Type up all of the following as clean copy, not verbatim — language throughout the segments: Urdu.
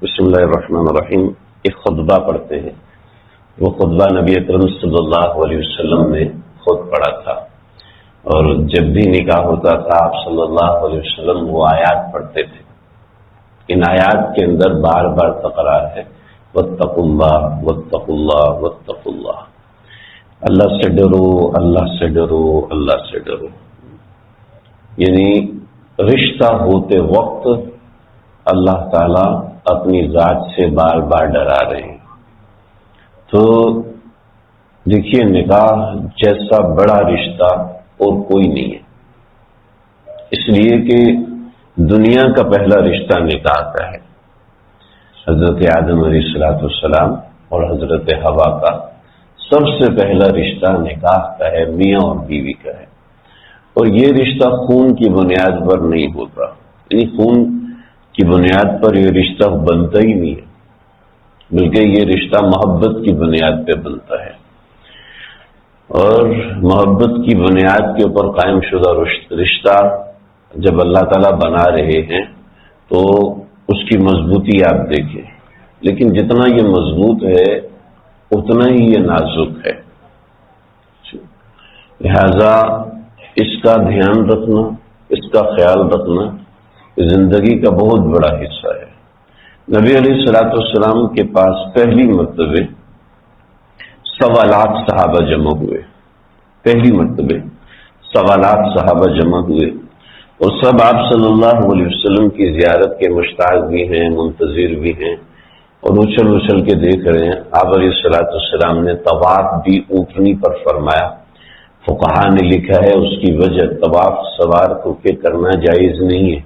بسم اللہ الرحمن الرحیم. ایک خطبہ پڑھتے ہیں. وہ خطبہ نبی اکرم صلی اللہ علیہ وسلم نے خود پڑھا تھا، اور جب بھی نکاح ہوتا تھا آپ صلی اللہ علیہ وسلم وہ آیات پڑھتے تھے. ان آیات کے اندر بار بار تکرار ہے واتقوا اللہ واتقوا اللہ واتقوا اللہ. اللہ سے ڈرو، اللہ سے ڈرو، اللہ سے ڈرو. یعنی رشتہ ہوتے وقت اللہ تعالیٰ اپنی ذات سے بار بار ڈرا رہے ہیں. تو دیکھیے، نکاح جیسا بڑا رشتہ اور کوئی نہیں ہے، اس لیے کہ دنیا کا پہلا رشتہ نکاح کا ہے. حضرت آدم علیہ السلام اور حضرت حوا کا سب سے پہلا رشتہ نکاح کا ہے، میاں اور بیوی کا ہے. اور یہ رشتہ خون کی بنیاد پر نہیں ہوتا، یعنی خون کی بنیاد پر یہ رشتہ بنتا ہی نہیں ہے، بلکہ یہ رشتہ محبت کی بنیاد پہ بنتا ہے. اور محبت کی بنیاد کے اوپر قائم شدہ رشتہ جب اللہ تعالیٰ بنا رہے ہیں تو اس کی مضبوطی آپ دیکھیں، لیکن جتنا یہ مضبوط ہے اتنا ہی یہ نازک ہے. لہذا اس کا دھیان رکھنا، اس کا خیال رکھنا زندگی کا بہت بڑا حصہ ہے. نبی علیہ السلام کے پاس پہلی مرتبہ 1.25 لاکھ صحابہ جمع ہوئے. پہلی مرتبہ 1.25 لاکھ صحابہ جمع ہوئے، اور سب آپ صلی اللہ علیہ وسلم کی زیارت کے مشتاق بھی ہیں، منتظر بھی ہیں، اور اچھل اچھل کے دیکھ رہے ہیں. آپ علیہ السلام نے طواف بھی اونٹنی پر فرمایا. فقہا نے لکھا ہے اس کی وجہ طواف سوار ہو کے کرنا جائز نہیں ہے،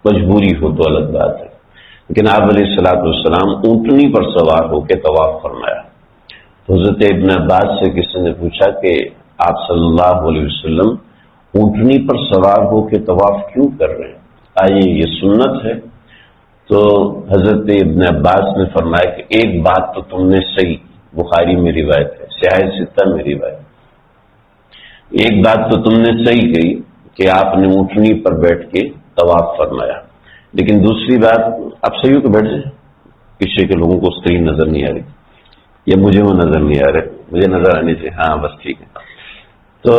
مجبوری ہو تو الگ بات ہے، لیکن آپ علیہ السلام اونٹنی پر سوار ہو کے طواف فرمایا. تو حضرت ابن عباس سے کسی نے پوچھا کہ آپ صلی اللہ علیہ وسلم اونٹنی پر سوار ہو کے طواف کیوں کر رہے ہیں، آئیے یہ سنت ہے؟ تو حضرت ابن عباس نے فرمایا کہ ایک بات تو تم نے صحیح، بخاری میں روایت ہے، صحیح ستہ میں روایت، ایک بات تو تم نے صحیح کہی کہ آپ نے اونٹنی پر بیٹھ کے طواف فرمایا، لیکن دوسری بات، آپ صحیح ہو کہ بیٹھ جائیں، پیچھے کے لوگوں کو اسکرین نظر نہیں آ رہی، یا مجھے وہ نظر نہیں آ رہے، مجھے نظر آنے سے، ہاں بس ٹھیک ہے. تو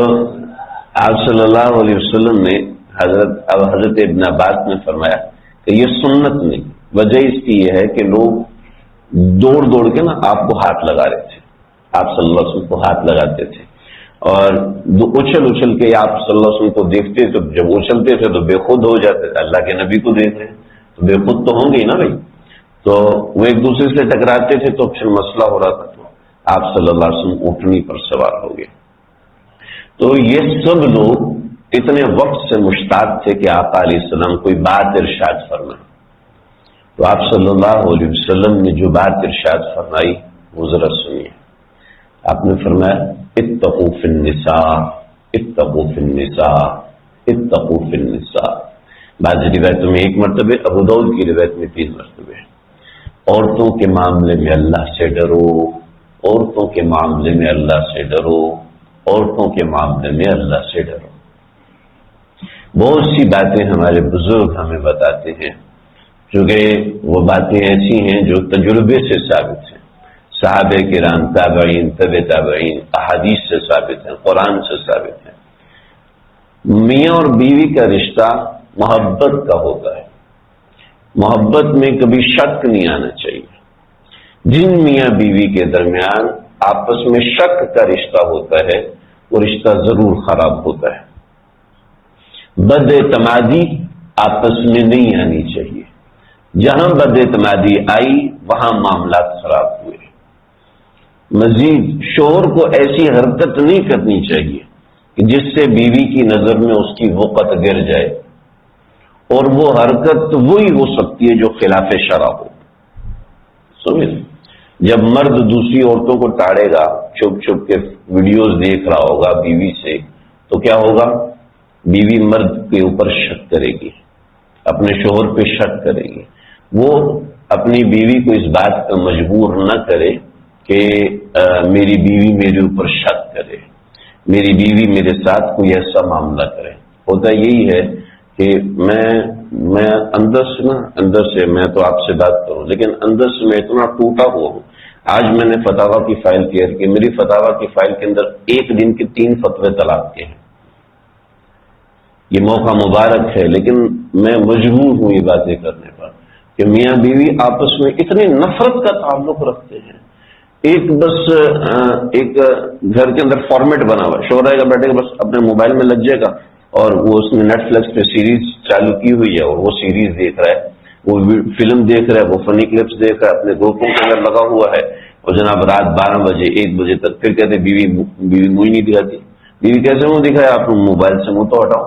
آپ صلی اللہ علیہ وسلم نے حضرت ابن عباس نے فرمایا کہ یہ سنت نہیں. وجہ اس کی یہ ہے کہ لوگ دوڑ دوڑ کے نا آپ کو ہاتھ لگا رہے تھے، آپ صلی اللہ علیہ وسلم کو ہاتھ لگاتے تھے، اور اچھل اچھل کے آپ صلی اللہ علیہ وسلم کو دیکھتے تو جب اچھلتے تھے تو بے خود ہو جاتے تھے. اللہ کے نبی کو دیکھ رہے ہیں تو بے خود تو ہوں گے نا بھائی. تو وہ ایک دوسرے سے ٹکراتے تھے تو پھر مسئلہ ہو رہا تھا. تو آپ صلی اللہ علیہ وسلم اونٹنی پر سوار ہو گئے. تو یہ سب لوگ اتنے وقت سے مشتاق تھے کہ آقا علیہ السلام کوئی بات ارشاد فرمائے. تو آپ صلی اللہ علیہ وسلم نے جو بات ارشاد فرمائی وہ ذرا سنیے. آپ نے فرمایا اتقوا فی النساء، اتقوا فی النساء، اتقوا فی النساء. بعض روایتوں میں 1 مرتبہ، ابو داؤد کی روایت میں 3 مرتبہ. عورتوں کے معاملے میں اللہ سے ڈرو، عورتوں کے معاملے میں اللہ سے ڈرو، عورتوں کے معاملے میں اللہ سے ڈرو. بہت سی باتیں ہمارے بزرگ ہمیں بتاتے ہیں، چونکہ وہ باتیں ایسی ہیں جو تجربے سے ثابت ہیں. صحابہ کرام، تابعین، تبع تابعین، احادیث سے ثابت ہیں، قرآن سے ثابت ہیں. میاں اور بیوی کا رشتہ محبت کا ہوتا ہے. محبت میں کبھی شک نہیں آنا چاہیے. جن میاں بیوی کے درمیان آپس میں شک کا رشتہ ہوتا ہے وہ رشتہ ضرور خراب ہوتا ہے. بد اعتمادی آپس میں نہیں آنی چاہیے. جہاں بد اعتمادی آئی وہاں معاملات خراب ہوئے. مزید شوہر کو ایسی حرکت نہیں کرنی چاہیے کہ جس سے بیوی کی نظر میں اس کی وقت گر جائے، اور وہ حرکت وہی ہو سکتی ہے جو خلاف شرع ہو. سمجھ، جب مرد دوسری عورتوں کو ٹاڑے گا، چھپ چھپ کے ویڈیوز دیکھ رہا ہوگا بیوی سے، تو کیا ہوگا؟ بیوی مرد کے اوپر شک کرے گی، اپنے شوہر پہ شک کرے گی. وہ اپنی بیوی کو اس بات پر مجبور نہ کرے کہ میری بیوی میرے اوپر شک کرے، میری بیوی میرے ساتھ کوئی ایسا معاملہ کرے. ہوتا یہی ہے کہ میں میں اندر سے میں تو آپ سے بات کروں، لیکن اندر سے میں اتنا ٹوٹا ہوا ہوں. آج میں نے فتاوا کی فائل کلیئر کی، میری فتاوا کی فائل کے اندر ایک دن کے 3 فتوے طلاق کے ہیں. یہ موقع مبارک ہے، لیکن میں مجبور ہوں یہ باتیں کرنے پر کہ میاں بیوی آپس میں اتنی نفرت کا تعلق رکھتے ہیں. ایک گھر کے اندر فارمیٹ بنا ہوا ہے، شوہر آئے گا بیٹھے گا، بس اپنے موبائل میں لگ جائے گا اور وہ اس نے نیٹ فلکس پہ سیریز چالو کی ہوئی ہے اور وہ سیریز دیکھ رہا ہے، وہ فلم دیکھ رہا ہے، وہ فنی کلپس دیکھ رہا ہے، اپنے دوستوں کے اندر لگا ہوا ہے. اور جناب رات 12 بجے 1 بجے تک پھر کہتے بیوی منہ نہیں دکھاتی. بیوی کیسے منہ دکھائے؟ آپ موبائل سے منہ تو ہٹاؤ.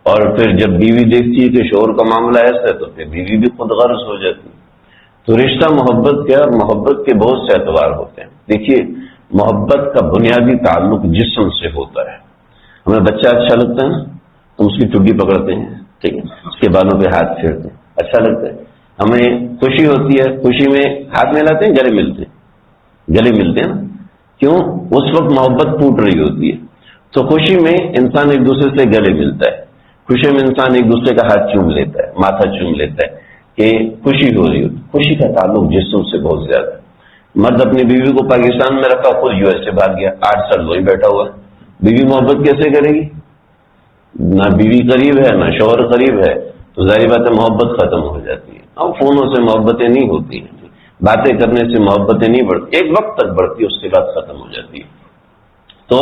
اور پھر جب بیوی دیکھتی ہے کہ شوہر کا معاملہ ایسا ہے تو پھر بیوی بھی خود غرض ہو جاتی ہے. تو رشتہ محبت کیا؟ محبت کے بہت سے اعتبار ہوتے ہیں. دیکھیے، محبت کا بنیادی تعلق جسم سے ہوتا ہے. ہمیں بچہ اچھا لگتا ہے نا، ہم اس کی چڈی پکڑتے ہیں، ٹھیک ہے، اس کے بالوں پہ ہاتھ پھیرتے ہیں، اچھا لگتا ہے. ہمیں خوشی ہوتی ہے، خوشی میں ہاتھ ملاتے ہیں، گلے ملتے ہیں نا. کیوں؟ اس وقت محبت ٹوٹ رہی ہوتی ہے. تو خوشی میں انسان ایک دوسرے سے گلے ملتا ہے، خوشی میں انسان ایک دوسرے کا ہاتھ چوم لیتا ہے، ماتھا چوم لیتا ہے کہ خوشی ہو رہی ہوتی. خوشی کا تعلق جسم سے بہت زیادہ ہے. مرد اپنی بیوی کو پاکستان میں رکھا، خود یو ایس سے بھاگ گیا، 8 سال وہیں بیٹھا ہوا ہے. بیوی محبت کیسے کرے گی؟ نہ بیوی قریب ہے نہ شوہر قریب ہے، تو ظاہر بات ہے محبت ختم ہو جاتی ہے. اب فونوں سے محبتیں نہیں ہوتی ہیں، باتیں کرنے سے محبتیں نہیں بڑھتی، ایک وقت تک بڑھتی ہے، اس کے بعد ختم ہو جاتی ہے. تو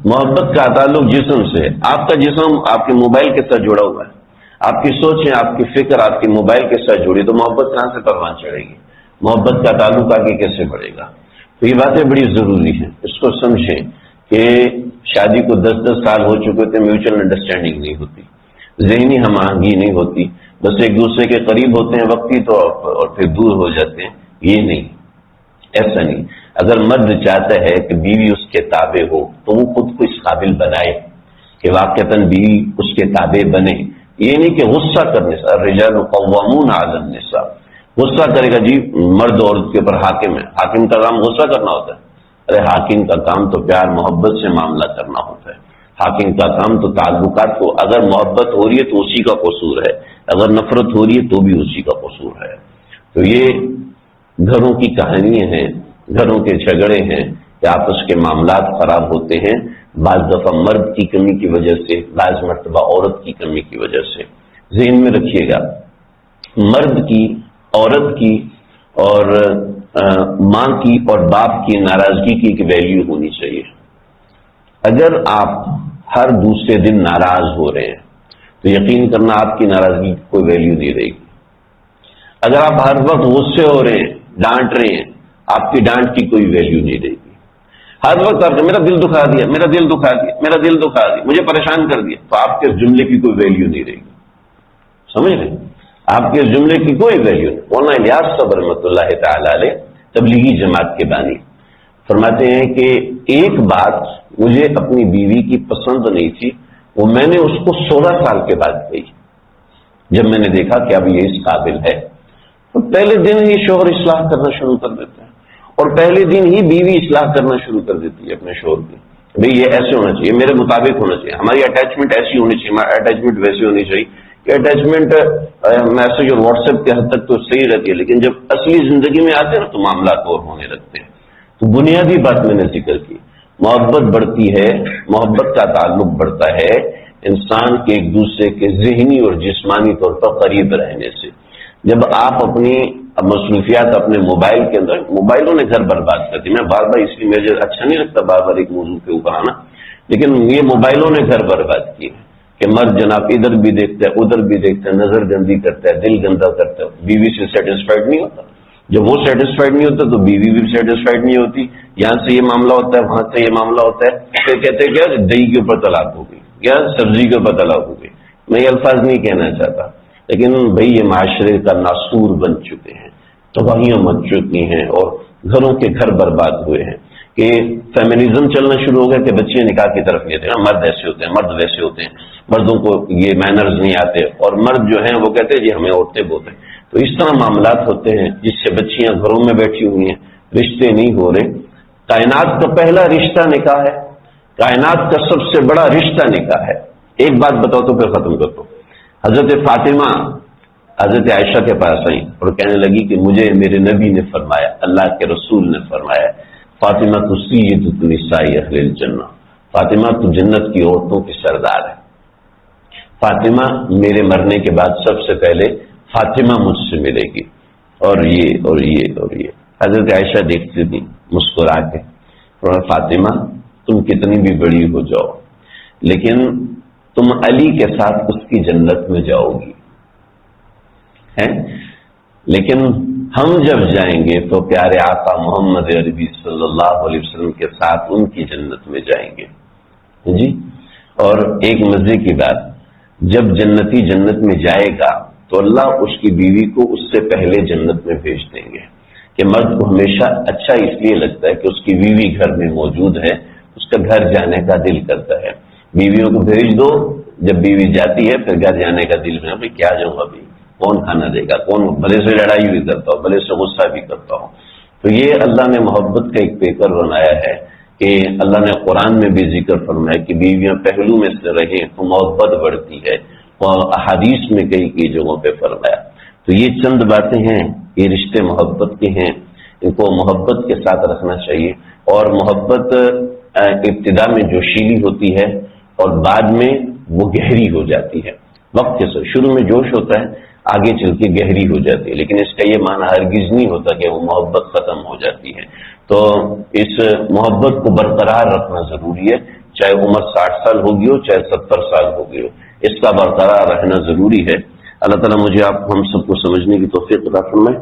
محبت کا تعلق جسم سے. آپ کا جسم آپ کے موبائل کے ساتھ جڑا ہوا ہے، آپ کی سوچیں، آپ کی فکر آپ کے موبائل کے ساتھ جڑی، تو محبت کہاں سے پروان چڑھے گی؟ محبت کا تعلق آگے کیسے بڑھے گا؟ تو یہ باتیں بڑی ضروری ہیں. اس کو سمجھیں کہ شادی کو 10 سال ہو چکے تھے، میوچل انڈرسٹینڈنگ نہیں ہوتی، ذہنی ہم آہنگی نہیں ہوتی، بس ایک دوسرے کے قریب ہوتے ہیں وقتی تو اور پھر دور ہو جاتے ہیں. یہ نہیں، ایسا نہیں. اگر مرد چاہتا ہے کہ بیوی اس کے تابع ہو تو وہ خود کو اس قابل بنائے کہ واقعتاً بیوی اس کے تابع بنے. یہ نہیں کہ غصہ کرنے سے، الرجال قوامون علی النساء، غصہ کرے گا جی مرد عورت کے اوپر حاکم ہے. حاکم کا کام غصہ کرنا ہوتا ہے؟ ارے حاکم کا کام تو پیار محبت سے معاملہ کرنا ہوتا ہے. حاکم کا کام تو تعلقات کو، اگر محبت ہو رہی ہے تو اسی کا قصور ہے، اگر نفرت ہو رہی ہے تو بھی اسی کا قصور ہے. تو یہ گھروں کی کہانیاں ہیں، گھروں کے جھگڑے ہیں کہ آپس کے معاملات خراب ہوتے ہیں، بعض دفعہ مرد کی کمی کی وجہ سے، بعض مرتبہ عورت کی کمی کی وجہ سے. ذہن میں رکھیے گا، مرد کی، عورت کی اور ماں کی اور باپ کی ناراضگی کی ایک ویلیو ہونی چاہیے. اگر آپ ہر دوسرے دن ناراض ہو رہے ہیں تو یقین کرنا آپ کی ناراضگی کی کوئی ویلیو نہیں رہے گی. اگر آپ ہر وقت غصے ہو رہے ہیں، ڈانٹ رہے ہیں، آپ کی ڈانٹ کی کوئی ویلیو نہیں رہے گی. ہر وقت آپ میرا دل دکھا دیا، میرا دل دکھا دیا، میرا دل دکھا دیا، مجھے پریشان کر دیا، تو آپ کے اس جملے کی کوئی ویلیو نہیں رہے گی. سمجھ رہے؟ آپ کے اس جملے کی کوئی ویلیو نہیں. مولانا الیاس صاحب رحمۃ اللہ تعالی علیہ تبلیغی جماعت کے بانی فرماتے ہیں کہ ایک بات مجھے اپنی بیوی کی پسند نہیں تھی، وہ میں نے اس کو 16 سال کے بعد کہی. جب میں نے دیکھا کہ اب یہ اس قابل ہے، تو پہلے دن ہی شوہر اصلاح کرنا شروع کر دیتا ہے اور پہلے دن ہی بیوی اصلاح کرنا شروع کر دیتی ہے اپنے شوہر کی. بھئی یہ ایسے ہونا چاہیے، میرے مطابق ہونا چاہیے، ہماری اٹیچمنٹ ایسی ہونی چاہیے، ہماری اٹیچمنٹ ویسی ہونی چاہیے. کہ اٹیچمنٹ میسج اور واٹس ایپ کے حد تک تو صحیح رہتی ہے، لیکن جب اصلی زندگی میں آتے ہیں نا تو معاملات اور ہونے لگتے ہیں. تو بنیادی بات میں نے ذکر کی، محبت بڑھتی ہے، محبت کا تعلق بڑھتا ہے انسان کے ایک دوسرے کے ذہنی اور جسمانی طور پر قریب رہنے سے. جب آپ اپنی مصروفیات اپنے موبائل کے اندر، موبائلوں نے گھر برباد کر دی. میں بار بار اس لیے مجھے اچھا نہیں لگتا بار بار ایک موضوع کے اوپر آنا، لیکن یہ موبائلوں نے گھر برباد کیے کہ مرد جناب ادھر بھی دیکھتا ہے ادھر بھی دیکھتا ہے، نظر گندی کرتا ہے، دل گندا کرتا ہے، بیوی سے سیٹسفائڈ نہیں ہوتا. جب وہ سیٹسفائڈ نہیں ہوتا تو بیوی بھی سیٹسفائڈ نہیں ہوتی. یہاں سے یہ معاملہ ہوتا ہے، وہاں سے یہ معاملہ ہوتا ہے، پھر کہتے ہیں کیا دہی کے اوپر طلاق ہو گئی یا سبزی کے اوپر طلاق ہو گئی. میں یہ الفاظ نہیں کہنا چاہتا، لیکن بھئی یہ معاشرے کا ناسور بن چکے ہیں، تباہیاں مچ چکی ہیں اور گھروں کے گھر برباد ہوئے ہیں. کہ فیمنزم چلنا شروع ہو گیا کہ بچے نکاح کی طرف لیتے ہیں، مرد ایسے ہوتے ہیں، مرد ویسے ہوتے ہیں، مردوں کو یہ مینرز نہیں آتے، اور مرد جو ہیں وہ کہتے ہیں جی ہمیں عورتیں بولتے ہیں. تو اس طرح معاملات ہوتے ہیں جس سے بچیاں گھروں میں بیٹھی ہوئی ہیں، رشتے نہیں ہو رہے. کائنات کا پہلا رشتہ نکاح ہے، کائنات کا سب سے بڑا رشتہ نکاح ہے. ایک بات بتاؤ تو پھر ختم کر دو. حضرت فاطمہ حضرت عائشہ کے پاس آئیں اور کہنے لگی کہ مجھے میرے نبی نے فرمایا، اللہ کے رسول نے فرمایا، فاطمہ تو سید نساء اہل الجنہ، فاطمہ تو جنت کی عورتوں کی سردار ہے، فاطمہ میرے مرنے کے بعد سب سے پہلے فاطمہ مجھ سے ملے گی، اور یہ اور یہ اور یہ۔ حضرت عائشہ دیکھتی تھی مسکرا کے، اور فاطمہ تم کتنی بھی بڑی ہو جاؤ لیکن تم علی کے ساتھ اس کی جنت میں جاؤ گی، ہے، لیکن ہم جب جائیں گے تو پیارے آقا محمد عربی صلی اللہ علیہ وسلم کے ساتھ ان کی جنت میں جائیں گے جی۔ اور ایک مزے کی بات، جب جنتی جنت میں جائے گا تو اللہ اس کی بیوی کو اس سے پہلے جنت میں بھیج دیں گے، کہ مرد کو ہمیشہ اچھا اس لیے لگتا ہے کہ اس کی بیوی گھر میں موجود ہے، اس کا گھر جانے کا دل کرتا ہے۔ بیویوں کو بھیج دو، جب بیوی جاتی ہے پھر گھر جانے کا دل میں، بھائی کیا جاؤں ابھی، کون کھانا دے گا، کون، بھلے سے لڑائی بھی کرتا ہو، بھلے سے غصہ بھی کرتا ہو۔ تو یہ اللہ نے محبت کا ایک پیکر بنایا ہے کہ اللہ نے قرآن میں بھی ذکر فرمایا کہ بیویاں پہلو میں سے رہیں تو محبت بڑھتی ہے، اور احادیث میں کئی جگہوں پہ فرمایا۔ تو یہ چند باتیں ہیں، یہ رشتے محبت کے ہیں، ان کو محبت کے ساتھ رکھنا چاہیے۔ اور محبت ابتدا میں جوشیلی ہوتی ہے اور بعد میں وہ گہری ہو جاتی ہے، وقت کے ساتھ شروع میں جوش ہوتا ہے، آگے چل کے گہری ہو جاتی ہے، لیکن اس کا یہ معنی ہرگز نہیں ہوتا کہ وہ محبت ختم ہو جاتی ہے۔ تو اس محبت کو برقرار رکھنا ضروری ہے، چاہے عمر 60 سال ہوگی ہو چاہے 70 سال ہوگی ہو، اس کا برقرار رہنا ضروری ہے۔ اللہ تعالیٰ مجھے آپ ہم سب کو سمجھنے کی توفیق عطا فرمائے۔